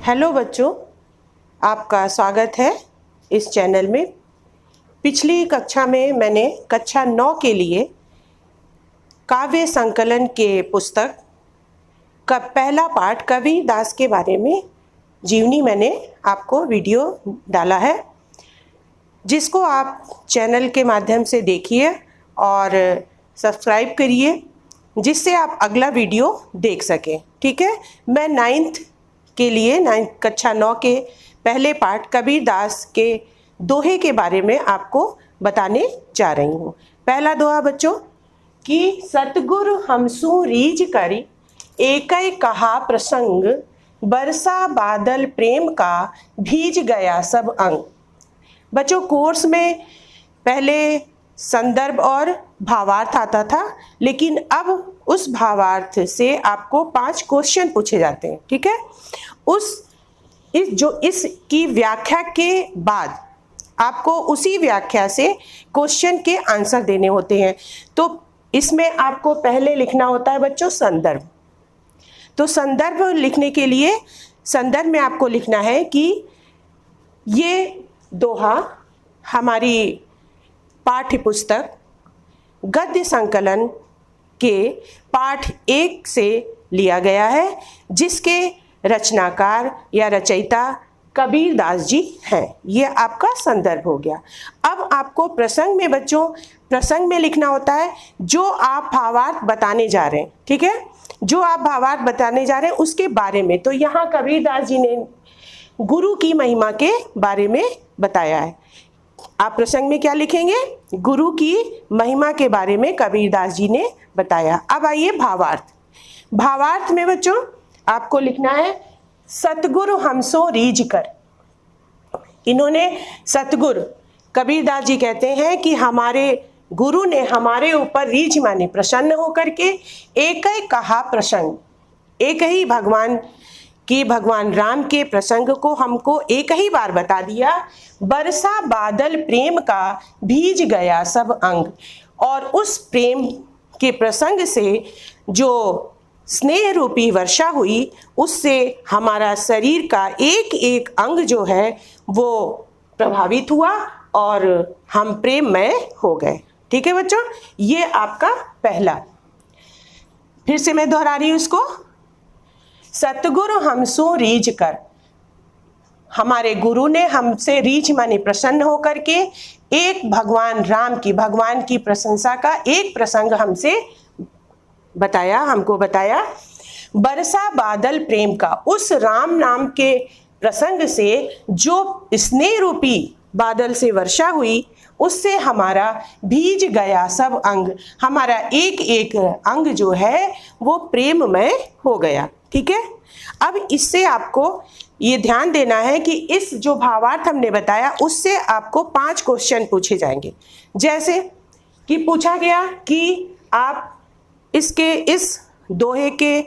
Hello बच्चों, आपका स्वागत है इस चैनल में। पिछली कक्षा में मैंने कक्षा 9 के लिए काव्य संकलन के पुस्तक का पहला पाठ कबीरदास के बारे में जीवनी मैंने आपको वीडियो डाला है, जिसको आप चैनल के माध्यम से देखिए और सब्सक्राइब करिए, जिससे आप अगला वीडियो देख सकें। ठीक है, मैं 9th के लिए कक्षा 9 के पहले पाठ कबीरदास के दोहे के बारे में आपको बताने जा रही हूँ। पहला दोहा बच्चों कि सतगुरु हमसु रीझ करी एकै कहा प्रसंग, बरसा बादल प्रेम का भीज गया सब अंग। बच्चों, कोर्स में पहले संदर्भ और भावार्थ आता था, लेकिन अब उस भावार्थ से आपको 5 क्वेश्चन पूछे जाते हैं। ठीक है, इसकी व्याख्या के बाद आपको उसी व्याख्या से क्वेश्चन के आंसर देने होते हैं। तो इसमें आपको पहले लिखना होता है बच्चों संदर्भ। तो संदर्भ लिखने के लिए संदर्भ में आपको लिखना है कि ये दोहा हमारी पाठ्य पुस्तक गद्य संकलन के पाठ 1 से लिया गया है, जिसके रचनाकार या रचयिता कबीरदास जी हैं। ये आपका संदर्भ हो गया। अब आपको प्रसंग में बच्चों, प्रसंग में लिखना होता है जो आप भावार्थ बताने जा रहे हैं। ठीक है, जो आप भावार्थ बताने जा रहे हैं उसके बारे में। तो यहाँ कबीरदास जी ने गुरु की महिमा के बारे में बताया है। आप प्रसंग में क्या लिखेंगे? गुरु की महिमा के बारे में कबीरदास जी ने बताया। अब आइए भावार्थ। भावार्थ में बच्चों आपको लिखना है सतगुरु हमसो रीझ कर। इन्होंने सतगुरु कबीरदास जी कहते हैं कि हमारे गुरु ने हमारे ऊपर रीझ माने प्रसन्न होकर के एक ही कहा प्रसंग, एक ही भगवान राम के प्रसंग को हमको एक ही बार बता दिया। बरसा बादल प्रेम का भीज गया सब अंग। और उस प्रेम के प्रसंग से जो स्नेह रूपी वर्षा हुई, उससे हमारा शरीर का एक एक अंग जो है वो प्रभावित हुआ और हम प्रेममय हो गए। ठीक है बच्चों, ये आपका पहला। फिर से मैं दोहरा रही हूँ इसको। सतगुरु हमसो रीझ कर, हमारे गुरु ने हमसे रीझ माने प्रसन्न होकर के एक भगवान की प्रशंसा का एक प्रसंग हमको बताया। बरसा बादल प्रेम का, उस राम नाम के प्रसंग से जो स्नेह रूपी बादल से वर्षा हुई, उससे हमारा भीज गया सब अंग, हमारा एक एक अंग जो है वो प्रेममय हो गया। ठीक है, अब इससे आपको ये ध्यान देना है कि इस जो भावार्थ हमने बताया उससे आपको 5 क्वेश्चन पूछे जाएंगे। जैसे कि पूछा गया कि आप इस दोहे के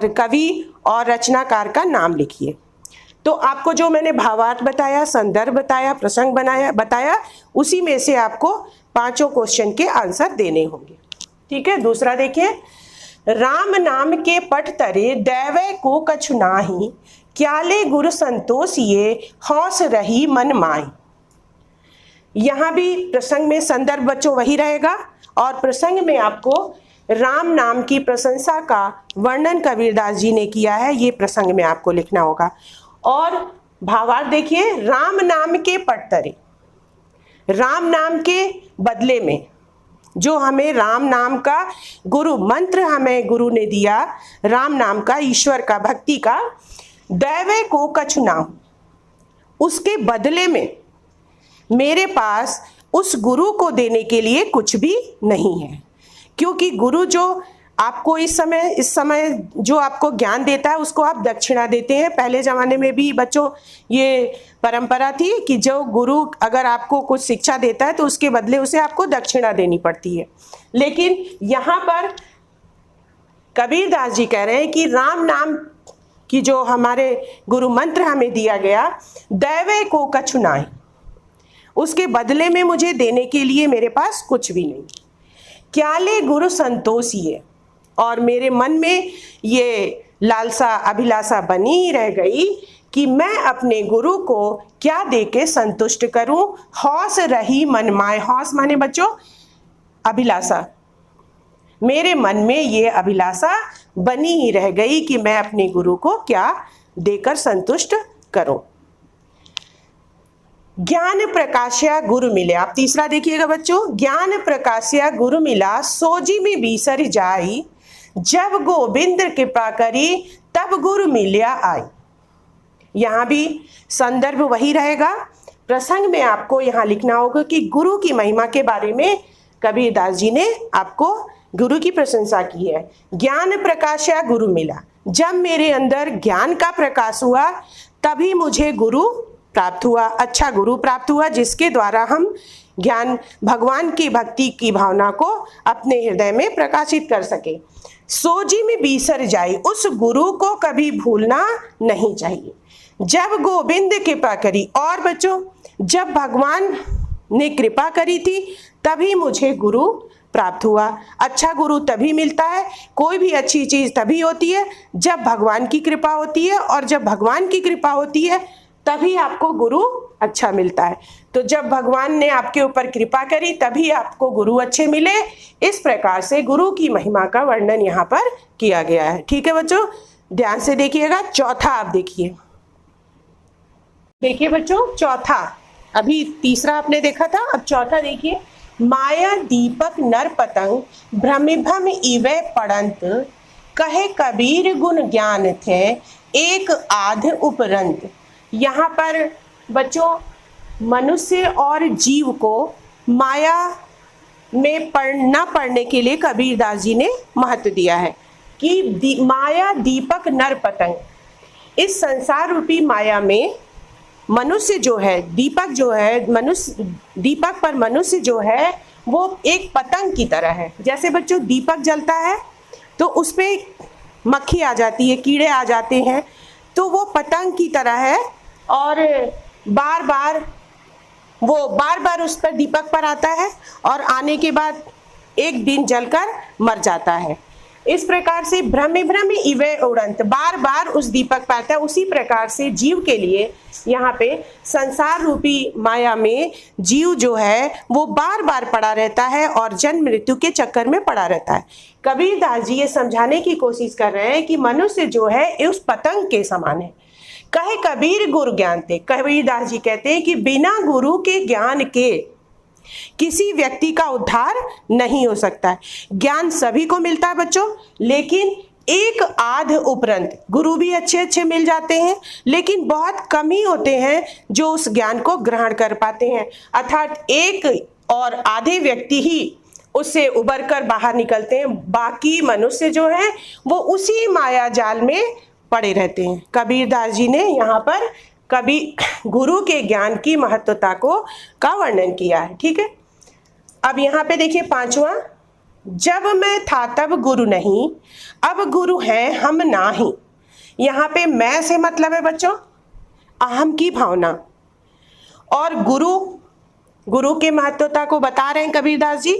कवि और रचनाकार का नाम लिखिए। तो आपको जो मैंने भावार्थ बताया, संदर्भ बताया, प्रसंग बताया, उसी में से आपको 5 क्वेश्चन के आंसर देने होंगे। ठीक है, दूसरा देखिए, राम नाम के पट तरे दैवै को कछु नाही, क्याले गुरु संतोष ये हौस रही मन माई। यहाँ भी प्रसंग में संदर्भ बच्चों वही रहेगा और प्रसंग में आपको राम नाम की प्रशंसा का वर्णन कबीरदास जी ने किया है, ये प्रसंग में आपको लिखना होगा। और भावार्थ देखिए, राम नाम के पट तरे, राम नाम के बदले में जो हमें राम नाम का गुरु मंत्र हमें गुरु ने दिया, राम नाम का, ईश्वर का, भक्ति का, दैवे को कछु ना, उसके बदले में मेरे पास उस गुरु को देने के लिए कुछ भी नहीं है। क्योंकि गुरु जो आपको इस समय जो आपको ज्ञान देता है उसको आप दक्षिणा देते हैं। पहले ज़माने में भी बच्चों ये परंपरा थी कि जो गुरु अगर आपको कुछ शिक्षा देता है तो उसके बदले उसे आपको दक्षिणा देनी पड़ती है। लेकिन यहाँ पर कबीरदास जी कह रहे हैं कि राम नाम की जो हमारे गुरु मंत्र हमें दिया गया, दैवे को कछु नाही, उसके बदले में मुझे देने के लिए मेरे पास कुछ भी नहीं। क्याले गुरु संतोष ये, और मेरे मन में ये लालसा अभिलाषा बनी ही रह गई कि मैं अपने गुरु को क्या देके संतुष्ट करूं। हौस रही मन माय, हौस माने बच्चों अभिलाषा, मेरे मन में ये अभिलाषा बनी ही रह गई कि मैं अपने गुरु को क्या देकर संतुष्ट करूं। ज्ञान प्रकाशया गुरु मिले, आप तीसरा देखिएगा बच्चों, ज्ञान प्रकाशया गुरु मिला सोजी में बीसर जाई, जब गोविंद कृपा करी तब गुरु मिलिया आई। यहाँ भी संदर्भ वही रहेगा। प्रसंग में आपको यहाँ लिखना होगा कि गुरु की महिमा के बारे में कबीरदास जी ने आपको गुरु की प्रशंसा की है। ज्ञान प्रकाशया गुरु मिला, जब मेरे अंदर ज्ञान का प्रकाश हुआ तभी मुझे गुरु प्राप्त हुआ, अच्छा गुरु प्राप्त हुआ, जिसके द्वारा हम ज्ञान भगवान की भक्ति की भावना को अपने हृदय में प्रकाशित कर सके। सोजी में बीसर जाई, उस गुरु को कभी भूलना नहीं चाहिए। जब गोविंद कृपा करी, और बच्चों जब भगवान ने कृपा करी थी तभी मुझे गुरु प्राप्त हुआ। अच्छा गुरु तभी मिलता है, कोई भी अच्छी चीज तभी होती है जब भगवान की कृपा होती है, और जब भगवान की कृपा होती है तभी आपको गुरु अच्छा मिलता है। तो जब भगवान ने आपके ऊपर कृपा करी तभी आपको गुरु अच्छे मिले। इस प्रकार से गुरु की महिमा का वर्णन यहाँ पर किया गया है। ठीक है बच्चों, ध्यान से देखिएगा। चौथा आप देखिए, देखिए बच्चों चौथा, अभी तीसरा आपने देखा था, अब चौथा देखिए। माया दीपक नर पतंग भ्रमिभ्रम इवे पड़ंत, कहे कबीर गुण ज्ञान थे एक आध उपरंत। यहाँ पर बच्चों मनुष्य और जीव को माया में न पड़ने के लिए कबीरदास जी ने महत्व दिया है कि माया दीपक नर पतंग, इस संसार रूपी माया में मनुष्य जो है, दीपक जो है, मनुष्य दीपक पर मनुष्य जो है वो एक पतंग की तरह है। जैसे बच्चों दीपक जलता है तो उस पर मक्खी आ जाती है, कीड़े आ जाते हैं, तो वो पतंग की तरह है और बार बार उस पर दीपक पर आता है और आने के बाद एक दिन जलकर मर जाता है। इस प्रकार से भ्रम इवे उड़ंत, बार बार उस दीपक पर आता है। उसी प्रकार से जीव के लिए यहाँ पे संसार रूपी माया में जीव जो है वो बार बार पड़ा रहता है और जन्म मृत्यु के चक्कर में पड़ा रहता है। कबीरदास जी ये समझाने की कोशिश कर रहे हैं कि मनुष्य जो है उस पतंग के समान है। कहे कबीर गुरु ज्ञान थे, कबीरदास जी कहते हैं कि बिना गुरु के ज्ञान के किसी व्यक्ति का उद्धार नहीं हो सकता है। ज्ञान सभी को मिलता है बच्चों, लेकिन एक आध उपरंत, गुरु भी अच्छे अच्छे मिल जाते हैं लेकिन बहुत कम ही होते हैं जो उस ज्ञान को ग्रहण कर पाते हैं। अर्थात एक और आधे व्यक्ति ही उससे उबर कर बाहर निकलते हैं, बाकी मनुष्य जो है वो उसी माया जाल में पड़े रहते हैं। कबीरदास जी ने यहाँ पर कभी गुरु के ज्ञान की महत्वता का वर्णन किया है। ठीक है, अब यहाँ पे देखिए पांचवा, जब मैं था तब गुरु नहीं, अब गुरु है हम नाही। यहाँ पे मैं से मतलब है बच्चों अहम की भावना, और गुरु के महत्वता को बता रहे हैं कबीरदास जी।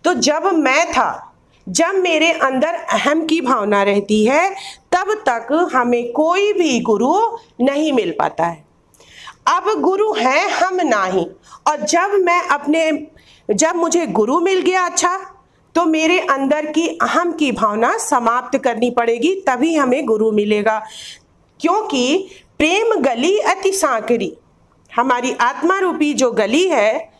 तो जब मैं था, जब मेरे अंदर अहम की भावना रहती है तब तक हमें कोई भी गुरु नहीं मिल पाता है। अब गुरु है हम नाही, और जब मुझे गुरु मिल गया अच्छा, तो मेरे अंदर की अहम की भावना समाप्त करनी पड़ेगी, तभी हमें गुरु मिलेगा। क्योंकि प्रेम गली अति सांकरी, हमारी आत्मा रूपी जो गली है,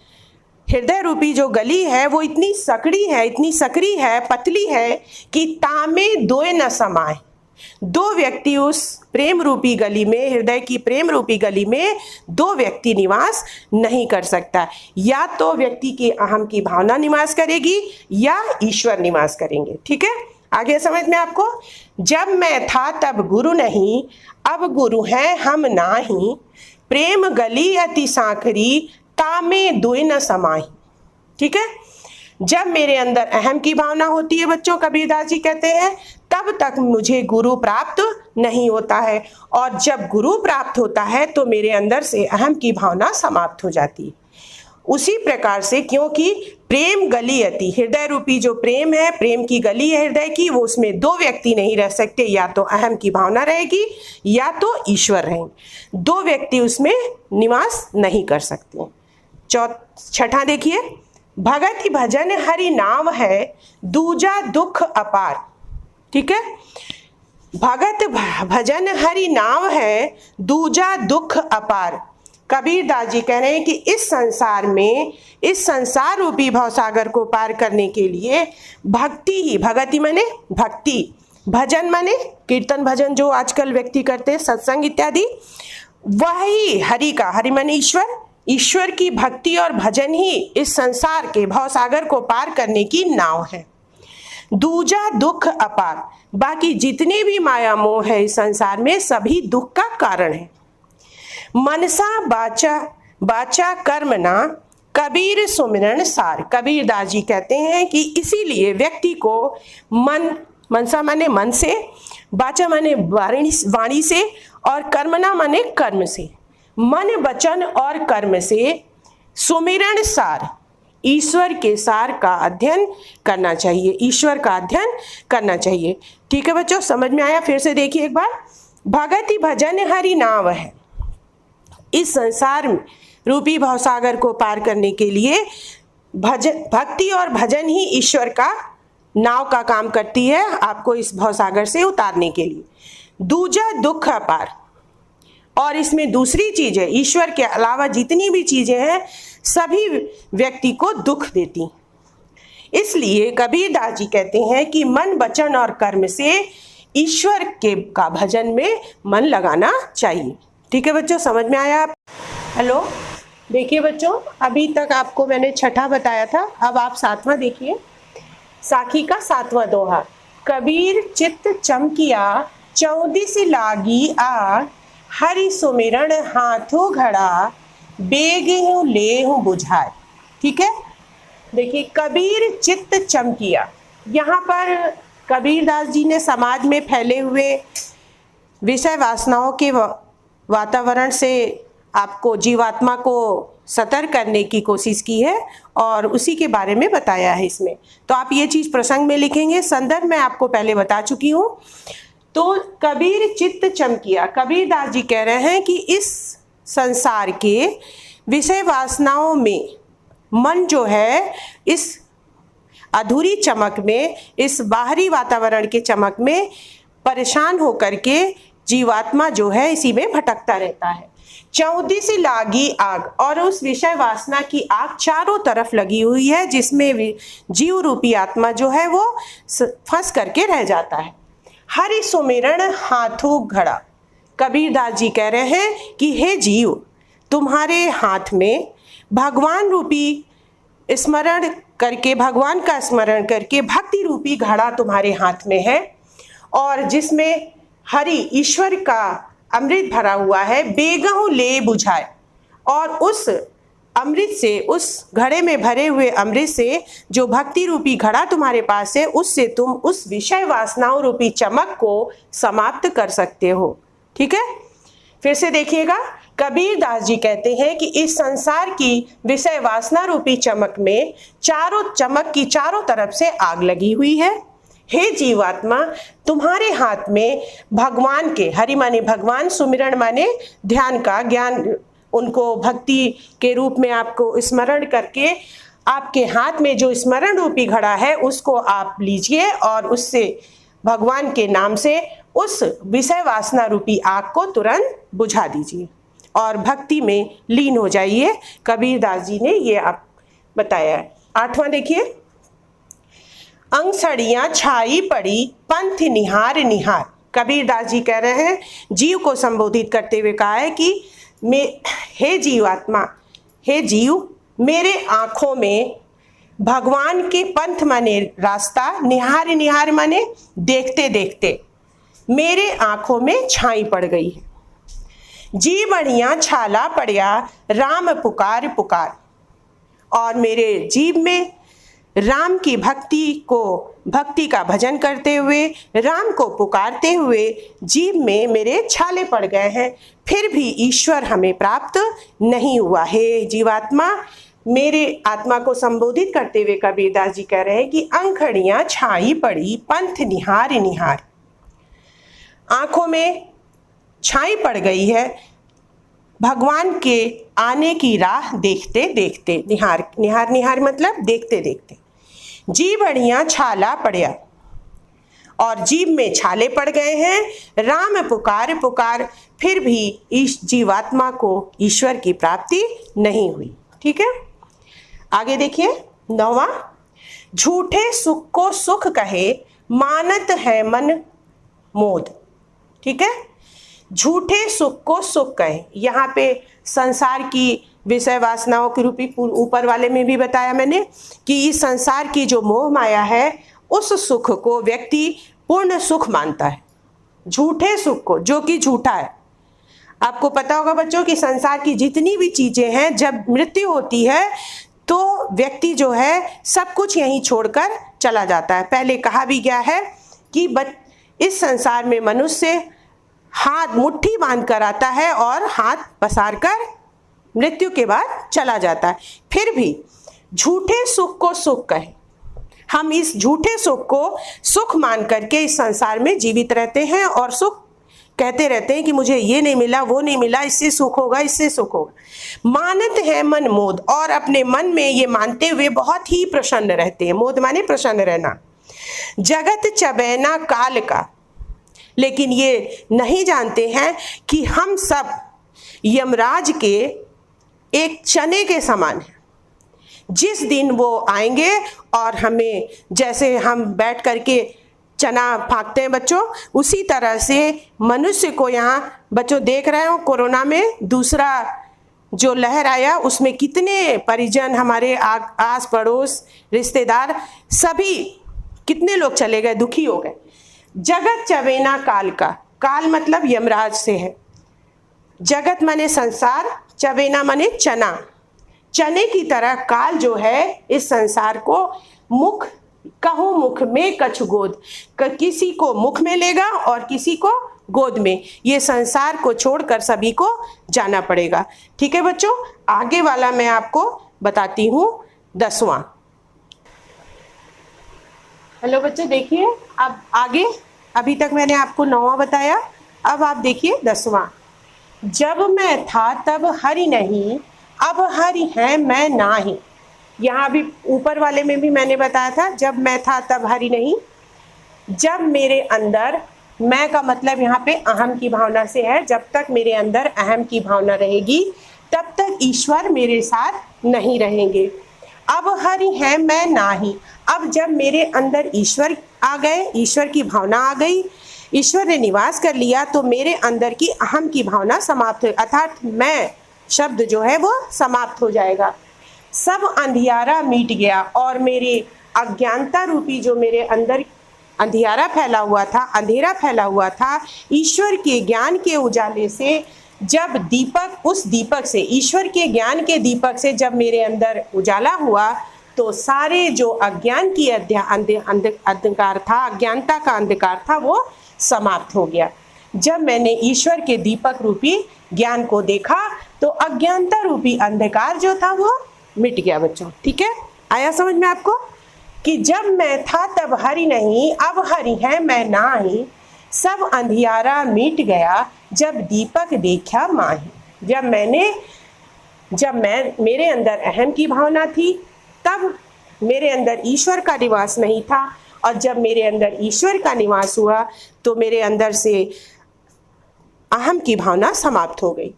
हृदय रूपी जो गली है वो इतनी सकड़ी है, इतनी सकरी है, पतली है कि तामे दोए न समाए। दो व्यक्ति उस प्रेम रूपी गली में, हृदय की प्रेम रूपी गली में दो व्यक्ति निवास नहीं कर सकता। या तो व्यक्ति की अहम की भावना निवास करेगी या ईश्वर निवास करेंगे। ठीक है, आगे समझ में आपको। जब मैं था तब गुरु नहीं, अब गुरु है हम नाही, प्रेम गली अति सांकरी, तामे दुई न समाही। ठीक है, जब मेरे अंदर अहम की भावना होती है बच्चों, कबीरदास जी कहते हैं, तब तक मुझे गुरु प्राप्त नहीं होता है, और जब गुरु प्राप्त होता है तो मेरे अंदर से अहम की भावना समाप्त हो जाती है। उसी प्रकार से, क्योंकि प्रेम गलीयति, हृदय रूपी जो प्रेम है, प्रेम की गली है हृदय की, वो उसमें दो व्यक्ति नहीं रह सकते, या तो अहम की भावना रहेगी या तो ईश्वर रहेंगे, दो व्यक्ति उसमें निवास नहीं कर सकते। छठा देखिए, भगति भजन हरि नाम है, दूजा दुख अपार। ठीक है, भगत भजन हरि नाम है, दूजा दुख अपार। कबीरदास जी कह रहे हैं कि इस संसार में, इस संसार रूपी भवसागर को पार करने के लिए भक्ति ही, भगति माने भक्ति, भजन माने कीर्तन भजन जो आजकल व्यक्ति करते हैं, सत्संग इत्यादि, वही हरि का, हरि माने ईश्वर, ईश्वर की भक्ति और भजन ही इस संसार के भवसागर को पार करने की नाव है। दूजा दुख अपार, बाकी जितने भी माया मोह है इस संसार में सभी दुख का कारण है। मनसा बाचा बाचा कर्मना कबीर सुमिरन सार। कबीरदास जी कहते हैं कि इसीलिए व्यक्ति को मन, मनसा माने मन से, बाचा माने वाणी से, और कर्मना माने कर्म से, मन वचन और कर्म से सुमिरन सार, ईश्वर के सार का अध्ययन करना चाहिए, ईश्वर का अध्ययन करना चाहिए। ठीक है बच्चों, समझ में आया? फिर से देखिए एक बार, भगति भजन हरि नाव है, इस संसार रूपी भवसागर को पार करने के लिए भक्ति और भजन ही ईश्वर का नाव का काम करती है, आपको इस भवसागर से उतारने के लिए। दूजा दुख अपार, और इसमें दूसरी चीज है, ईश्वर के अलावा जितनी भी चीजें हैं सभी व्यक्ति को दुख देती, इसलिए कबीरदास जी कहते हैं कि मन वचन और कर्म से ईश्वर के का भजन में मन लगाना चाहिए। ठीक है बच्चों, समझ में आया? हेलो, देखिए बच्चों, अभी तक आपको मैंने छठा बताया था, अब आप सातवां देखिए। साखी का सातवां दोहा, कबीर चित्त चमकिया, चौदिस लागी आग, हरि सुमिरन हाथों घड़ा, बेग हूँ ले हूँ बुझाए। ठीक है, देखिए कबीर चित्त चमकिया, यहाँ पर कबीरदास जी ने समाज में फैले हुए विषय वासनाओं के वातावरण से आपको, जीवात्मा को सतर्क करने की कोशिश की है और उसी के बारे में बताया है इसमें। तो आप ये चीज़ प्रसंग में लिखेंगे, संदर्भ मैं आपको पहले बता चुकी हूँ। तो कबीर चित्त चमकिया, कबीरदास जी कह रहे हैं कि इस संसार के विषय वासनाओं में मन जो है, इस अधूरी चमक में, इस बाहरी वातावरण के चमक में परेशान होकर के जीवात्मा जो है इसी में भटकता रहता है। 14 लागी आग, और उस विषय वासना की आग चारों तरफ लगी हुई है, जिसमें जीव रूपी आत्मा जो है वो फंस करके रह जाता है। हरि सुमिरन हाथों घड़ा, कबीरदास जी कह रहे हैं कि हे जीव, तुम्हारे हाथ में भगवान रूपी स्मरण करके, भगवान का स्मरण करके भक्ति रूपी घड़ा तुम्हारे हाथ में है, और जिसमें हरि ईश्वर का अमृत भरा हुआ है, बेगहूँ ले बुझाए, और उस अमृत से, उस घड़े में भरे हुए अमृत से, जो भक्ति रूपी घड़ा तुम्हारे पास है, उससे तुम उस विषय वासनाओं रूपी चमक को समाप्त कर सकते हो। ठीक है, फिर से देखिएगा, कबीरदास जी कहते हैं कि इस संसार की विषय वासना रूपी चमक में चमक की चारों तरफ से आग लगी हुई है। हे जीवात्मा, तुम्हारे हाथ में भगवान के, हरि माने भगवान, सुमिरन माने ध्यान का, ज्ञान, उनको भक्ति के रूप में आपको स्मरण करके आपके हाथ में जो स्मरण रूपी घड़ा है उसको आप लीजिए और उससे, भगवान के नाम से, उस विषय वासना रूपी आग को तुरंत बुझा दीजिए और भक्ति में लीन हो जाइए। कबीरदास जी ने ये आप बताया है। 8वां देखिए, अंगसड़ियाँ छाई पड़ी, पंथ निहार निहार। कबीरदास जी कह रहे हैं, जीव को संबोधित करते हुए कहा है कि हे जीवात्मा, हे जीव, मेरे आँखों में भगवान के पंथ माने रास्ता, निहार निहार माने देखते देखते मेरे आँखों में छाई पड़ गई है। जी बढ़िया छाला पड़िया, राम पुकार पुकार, और मेरे जीव में राम की भक्ति का भजन करते हुए, राम को पुकारते हुए जीव में मेरे छाले पड़ गए हैं, फिर भी ईश्वर हमें प्राप्त नहीं हुआ। हे जीवात्मा, मेरे आत्मा को संबोधित करते हुए कबीरदास जी कह रहे हैं कि अंखड़ियां छाई पड़ी पंथ निहार निहार। आंखों में छाई पड़ गई है भगवान के आने की राह देखते देखते। निहार निहार निहार मतलब देखते देखते। जीवड़ियां छाला पड़या और जीव में छाले पड़ गए हैं। राम पुकार पुकार फिर भी इस जीवात्मा को ईश्वर की प्राप्ति नहीं हुई। ठीक है, आगे देखिए 9वां, झूठे सुख को सुख कहे मानत है मन मोद। ठीक है, झूठे सुख को सुख कहे। यहाँ पे संसार की विषय वासनाओं के रूपी ऊपर वाले में भी बताया मैंने कि इस संसार की जो मोह माया है उस सुख को व्यक्ति पूर्ण सुख मानता है, झूठे सुख को, जो कि झूठा है। आपको पता होगा बच्चों कि संसार की जितनी भी चीजें हैं, जब मृत्यु होती है तो व्यक्ति जो है सब कुछ यहीं छोड़कर चला जाता है। पहले कहा भी गया है कि इस संसार में मनुष्य हाथ मुट्ठी बांध कर आता है और हाथ पसार कर मृत्यु के बाद चला जाता है। फिर भी झूठे सुख को सुख कहे, हम इस झूठे सुख को सुख मान करके इस संसार में जीवित रहते हैं और सुख कहते रहते हैं कि मुझे ये नहीं मिला, वो नहीं मिला, इससे सुख होगा, इससे सुख होगा। मानत है मन मोद, और अपने मन में ये मानते हुए बहुत ही प्रसन्न रहते हैं। मोद माने प्रसन्न रहना। जगत चबैना काल का, लेकिन ये नहीं जानते हैं कि हम सब यमराज के एक चने के समान हैं। जिस दिन वो आएंगे और हमें, जैसे हम बैठ करके चना फाँकते हैं बच्चों, उसी तरह से मनुष्य को, यहाँ बच्चों देख रहे हो कोरोना में दूसरा जो लहर आया उसमें कितने परिजन हमारे आस पड़ोस रिश्तेदार सभी कितने लोग चले गए, दुखी हो गए। जगत चवेना काल का, काल मतलब यमराज से है। जगत माने संसार, चवेना माने चना, चने की तरह काल जो है इस संसार को मुख कहूँ मुख में कछु गोद, किसी को मुख में लेगा और किसी को गोद में। ये संसार को छोड़कर सभी को जाना पड़ेगा। ठीक है बच्चों, आगे वाला मैं आपको बताती हूँ 10वां। हेलो बच्चे देखिए, अब आगे, अभी तक मैंने आपको 9वां बताया, अब आप देखिए 10वां। जब मैं था तब हरि नहीं, अब हरि है मैं नाही। यहाँ भी ऊपर वाले में भी मैंने बताया था, जब मैं था तब हरि नहीं। जब मेरे अंदर, मैं का मतलब यहाँ पे अहम की भावना से है, जब तक मेरे अंदर अहम की भावना रहेगी तब तक ईश्वर मेरे साथ नहीं रहेंगे। अब हरि है मैं नाही, अब जब मेरे अंदर ईश्वर आ गए, ईश्वर की भावना आ गई, ईश्वर ने निवास कर लिया, तो मेरे अंदर की अहम की भावना समाप्त हो, अर्थात मैं शब्द जो है वो समाप्त हो जाएगा। सब अंधियारा मिट गया, और मेरे अज्ञानता रूपी जो मेरे अंदर अंधियारा फैला हुआ था, अंधेरा फैला हुआ था, ईश्वर के ज्ञान के उजाले से जब दीपक, उस दीपक से, ईश्वर के ज्ञान के दीपक से जब मेरे अंदर उजाला हुआ, तो सारे जो अज्ञान की अंधकार था, अज्ञानता का अंधकार था, वो समाप्त हो गया। जब मैंने ईश्वर के दीपक रूपी ज्ञान को देखा तो अज्ञानता रूपी अंधकार जो था वो मिट गया बच्चों। ठीक है, आया समझ में आपको कि जब मैं था तब हरि नहीं, अब हरि है मैं नाही। सब अंधियारा मिट गया, जब दीपक देखा माही। जब मेरे अंदर अहम की भावना थी, तब मेरे अंदर ईश्वर का निवास नहीं था, और जब मेरे अंदर ईश्वर का निवास हुआ तो मेरे अंदर से अहम की भावना समाप्त हो गई।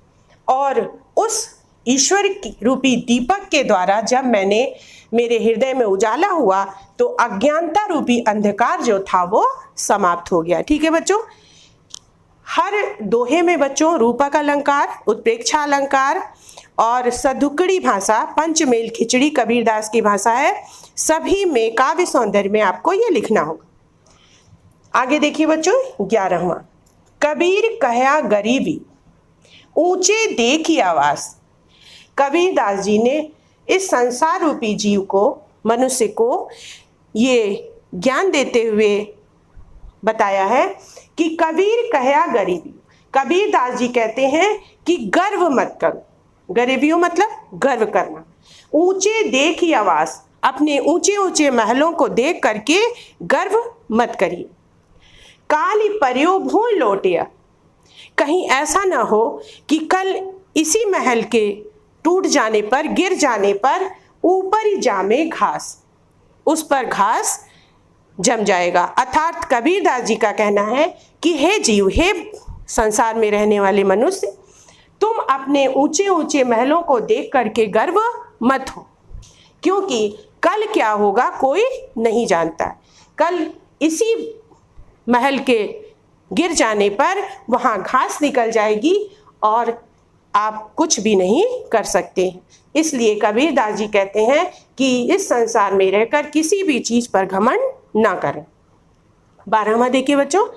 और उस ईश्वर रूपी दीपक के द्वारा जब मेरे हृदय में उजाला हुआ तो अज्ञानता रूपी अंधकार जो था वो समाप्त हो गया। ठीक है बच्चों, हर दोहे में बच्चों रूपक अलंकार, उत्प्रेक्षा अलंकार और सदुकड़ी भाषा, पंचमेल खिचड़ी कबीरदास की भाषा है, सभी में काव्य सौंदर्य में आपको ये लिखना होगा। आगे देखिए बच्चों 11वां। कबीर कहया गरीबी, ऊंचे देखी आवास। कबीरदास जी ने इस संसार रूपी जीव को, मनुष्य को ये ज्ञान देते हुए बताया है कि कबीर कहया गरीबी। कबीरदास जी कहते हैं कि गर्व मत करो। गरीबियों मतलब गर्व करना। ऊंचे देखी आवास, अपने ऊंचे ऊंचे महलों को देख करके गर्व मत करिए। काली परियो भूल लौटिया, कहीं ऐसा ना हो कि कल इसी महल के टूट जाने पर, गिर जाने पर ऊपर ही जामे घास, उस पर घास जम जाएगा। अर्थात कबीरदास जी का कहना है कि हे जीव, हे संसार में रहने वाले मनुष्य, तुम अपने ऊंचे ऊंचे महलों को देख करके गर्व मत हो, क्योंकि कल क्या होगा कोई नहीं जानता। कल इसी महल के गिर जाने पर वहाँ घास निकल जाएगी और आप कुछ भी नहीं कर सकते। इसलिए कबीरदास जी कहते हैं कि इस संसार में रहकर किसी भी चीज़ पर घमंड ना करें। 12वां देखिए बच्चों,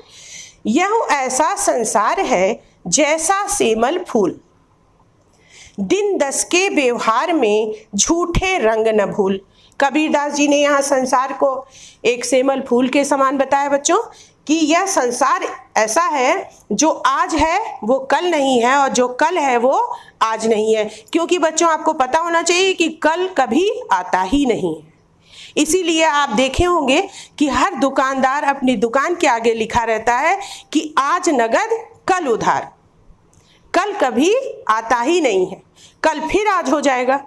यह ऐसा संसार है जैसा सेमल फूल, दिन दस के व्यवहार में झूठे रंग न भूल। कबीरदास जी ने यहाँ संसार को एक सेमल फूल के समान बताया बच्चों, कि यह संसार ऐसा है जो आज है वो कल नहीं है, और जो कल है वो आज नहीं है। क्योंकि बच्चों आपको पता होना चाहिए कि कल कभी आता ही नहीं है। इसीलिए आप देखे होंगे कि हर दुकानदार अपनी दुकान के आगे लिखा रहता है कि आज नगद कल उधार। कल कभी आता ही नहीं है, कल फिर आज हो जाएगा।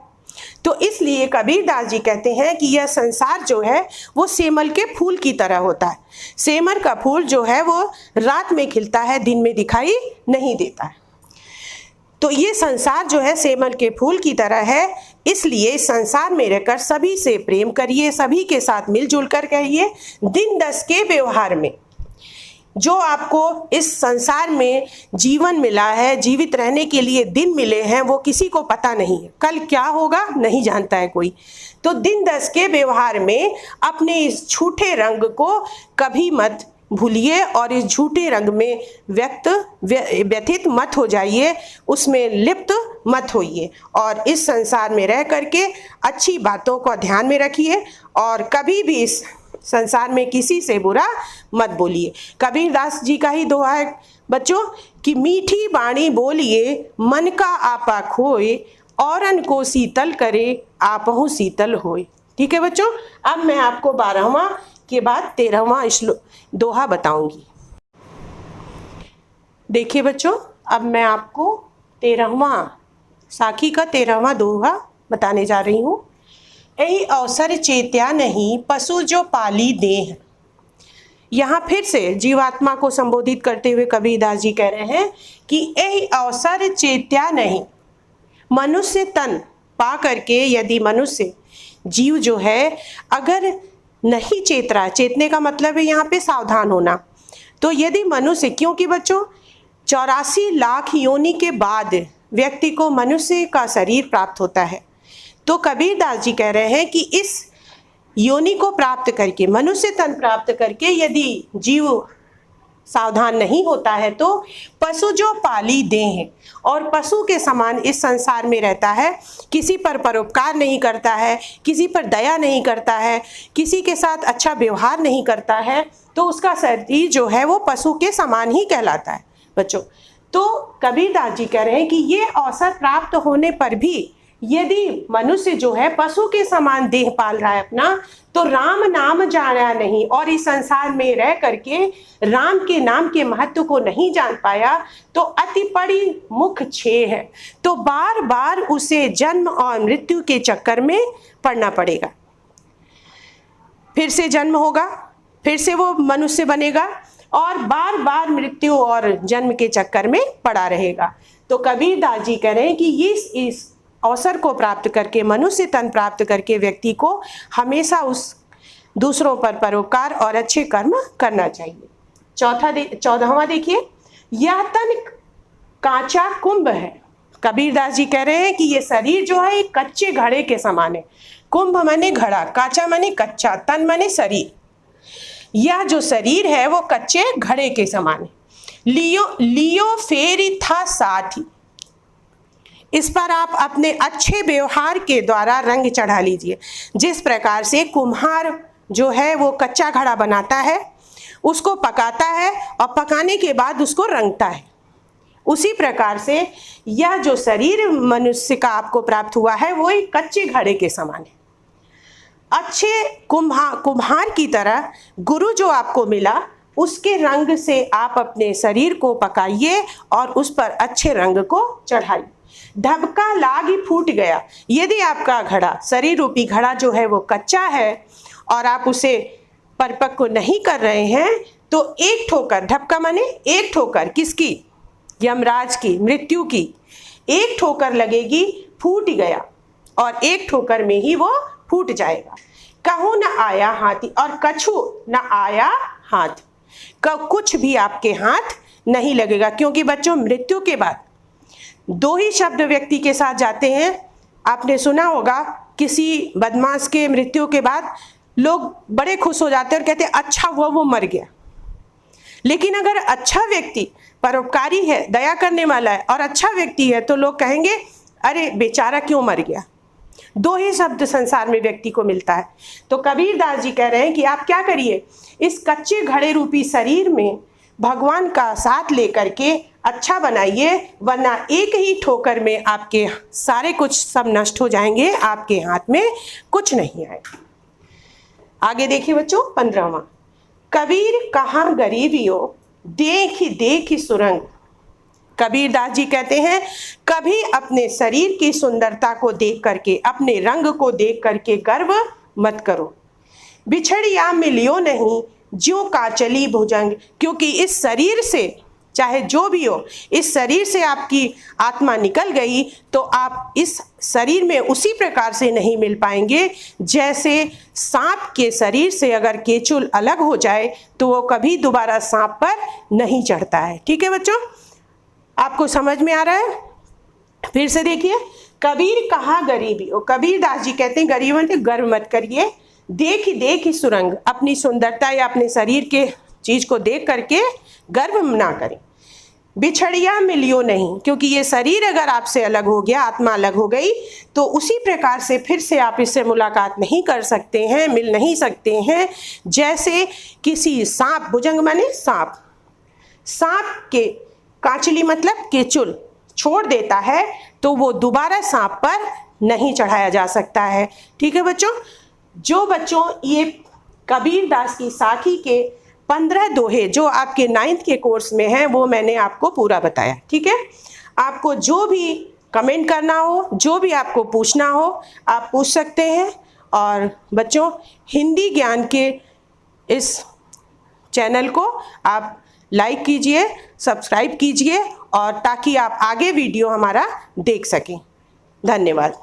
तो इसलिए कबीरदास जी कहते हैं कि यह संसार जो है वो सेमल के फूल की तरह होता है। सेमल का फूल जो है वो रात में खिलता है, दिन में दिखाई नहीं देता है। तो ये संसार जो है सेमल के फूल की तरह है। इसलिए इस संसार में रहकर सभी से प्रेम करिए, सभी के साथ मिलजुल कर कहिए। दिन दस के व्यवहार में जो आपको इस संसार में जीवन मिला है, जीवित रहने के लिए दिन मिले हैं, वो किसी को पता नहीं है। कल क्या होगा नहीं जानता है कोई। तो दिन दस के व्यवहार में अपने इस झूठे रंग को कभी मत भूलिए और इस झूठे रंग में व्यथित मत हो जाइए, उसमें लिप्त मत होइए, और इस संसार में रह करके अच्छी बातों को ध्यान में रखिए और कभी भी इस संसार में किसी से बुरा मत बोलिए। कबीरदास जी का ही दोहा है बच्चों कि मीठी बाणी बोलिए मन का आपा खोए, औरन को शीतल करे आपहु शीतल होए। ठीक है बच्चों, अब मैं आपको 12वां के बाद 13वां दोहा बताऊंगी। देखिए बच्चों, अब मैं आपको 13वां साखी का 13वां दोहा बताने जा रही हूँ। यही अवसर चेत्या नहीं पशु जो पाली देह। यहाँ फिर से जीवात्मा को संबोधित करते हुए कबीरदास जी कह रहे हैं कि यही अवसर चेत्या नहीं, मनुष्य तन पा करके यदि मनुष्य जीव जो है अगर नहीं चेत रहा, चेतने का मतलब है यहाँ पे सावधान होना, तो यदि मनुष्य, क्योंकि बच्चों 84 लाख योनि के बाद व्यक्ति को मनुष्य का शरीर प्राप्त होता है। तो कबीरदास जी कह रहे हैं कि इस योनि को प्राप्त करके, मनुष्य तन प्राप्त करके यदि जीव सावधान नहीं होता है तो पशु जो पाली देह है और पशु के समान इस संसार में रहता है, किसी पर परोपकार नहीं करता है, किसी पर दया नहीं करता है, किसी के साथ अच्छा व्यवहार नहीं करता है, तो उसका शरीर जो है वो पशु के समान ही कहलाता है बच्चों। तो कबीरदास जी कह रहे हैं कि ये अवसर प्राप्त होने पर भी यदि मनुष्य जो है पशु के समान देह पाल रहा है अपना, तो राम नाम जाना नहीं और इस संसार में रह करके राम के नाम के महत्व को नहीं जान पाया, तो अति बड़ी मुख छे है, तो बार बार उसे जन्म और मृत्यु के चक्कर में पड़ना पड़ेगा। फिर से जन्म होगा, फिर से वो मनुष्य बनेगा और बार बार मृत्यु और जन्म के चक्कर में पड़ा रहेगा। तो कबीरदास जी कह रहे हैं कि इस अवसर को प्राप्त करके, मनुष्य तन प्राप्त करके व्यक्ति को हमेशा उस दूसरों पर परोपकार और अच्छे कर्म करना चाहिए। 14वां देखिए, यह तन कांचा कुंभ है। कबीरदास जी कह रहे हैं कि ये शरीर जो है एक कच्चे घड़े के समान है। कुंभ माने घड़ा, कांचा माने कच्चा, तन माने शरीर। यह जो शरीर है वो कच्चे घड़े के समान है। लियो फेरी था साथी, इस पर आप अपने अच्छे व्यवहार के द्वारा रंग चढ़ा लीजिए। जिस प्रकार से कुम्हार जो है वो कच्चा घड़ा बनाता है, उसको पकाता है और पकाने के बाद उसको रंगता है, उसी प्रकार से यह जो शरीर मनुष्य का आपको प्राप्त हुआ है वो एक कच्चे घड़े के समान है। अच्छे कुम्हार की तरह गुरु जो आपको मिला उसके रंग से आप अपने शरीर को पकाइए और उस पर अच्छे रंग को चढ़ाइए। ढबका लाग ही फूट गया। यदि आपका घड़ा, शरीर रूपी घड़ा जो है वो कच्चा है और आप उसे परिपक्व नहीं कर रहे हैं, तो एक ठोकर, ढबका माने एक ठोकर, किसकी? यमराज की, मृत्यु की। एक ठोकर लगेगी, फूट गया, और एक ठोकर में ही वो फूट जाएगा। कहूँ न आया हाथी और कछु न आया हाथ, कुछ भी आपके हाथ नहीं लगेगा। क्योंकि बच्चों, मृत्यु के बाद दो ही शब्द व्यक्ति के साथ जाते हैं। आपने सुना होगा किसी बदमाश के मृत्यु के बाद लोग बड़े खुश हो जाते हैं और कहते हैं अच्छा हुआ वो मर गया। लेकिन अगर अच्छा व्यक्ति परोपकारी है, दया करने वाला है और अच्छा व्यक्ति है, तो लोग कहेंगे अरे बेचारा क्यों मर गया। दो ही शब्द संसार में व्यक्ति को मिलता है। तो कबीरदास जी कह रहे हैं कि आप क्या करिए, इस कच्चे घड़े रूपी शरीर में भगवान का साथ लेकर के अच्छा बनाइए, वरना एक ही ठोकर में आपके सारे कुछ सब नष्ट हो जाएंगे, आपके हाथ में कुछ नहीं आएगा। आगे देखिए बच्चों, 15वां। कबीर कहाँ गरीबियो देख देख सुरंग। कबीरदास जी कहते हैं कभी अपने शरीर की सुंदरता को देख करके, अपने रंग को देख करके गर्व मत करो। बिछड़िया मिलियो नहीं ज्यों काचली भुजंग। क्योंकि इस शरीर से, चाहे जो भी हो, इस शरीर से आपकी आत्मा निकल गई तो आप इस शरीर में उसी प्रकार से नहीं मिल पाएंगे जैसे सांप के शरीर से अगर केचुल अलग हो जाए तो वो कभी दोबारा सांप पर नहीं चढ़ता है। ठीक है बच्चों, आपको समझ में आ रहा है? फिर से देखिए, कबीर कहाँ गरीबी। और कबीरदास जी कहते हैं गरीबों से गर्व मत करिए, देख ही सुरंग। अपनी सुंदरता या अपने शरीर के चीज को देख करके गर्व ना करें। बिछड़िया मिलियो नहीं, क्योंकि ये शरीर अगर आपसे अलग हो गया, आत्मा अलग हो गई, तो उसी प्रकार से फिर से आप इससे मुलाकात नहीं कर सकते हैं, मिल नहीं सकते हैं। जैसे किसी सांप, भुजंग माने सांप, सांप के कांचली मतलब केचुल छोड़ देता है तो वो दोबारा सांप पर नहीं चढ़ाया जा सकता है। ठीक है बच्चों, जो बच्चों ये कबीरदास की साखी के 15 दोहे जो आपके 9th के कोर्स में हैं वो मैंने आपको पूरा बताया। ठीक है, आपको जो भी कमेंट करना हो, जो भी आपको पूछना हो, आप पूछ सकते हैं। और बच्चों, हिंदी ज्ञान के इस चैनल को आप लाइक कीजिए, सब्सक्राइब कीजिए, और ताकि आप आगे वीडियो हमारा देख सकें। धन्यवाद।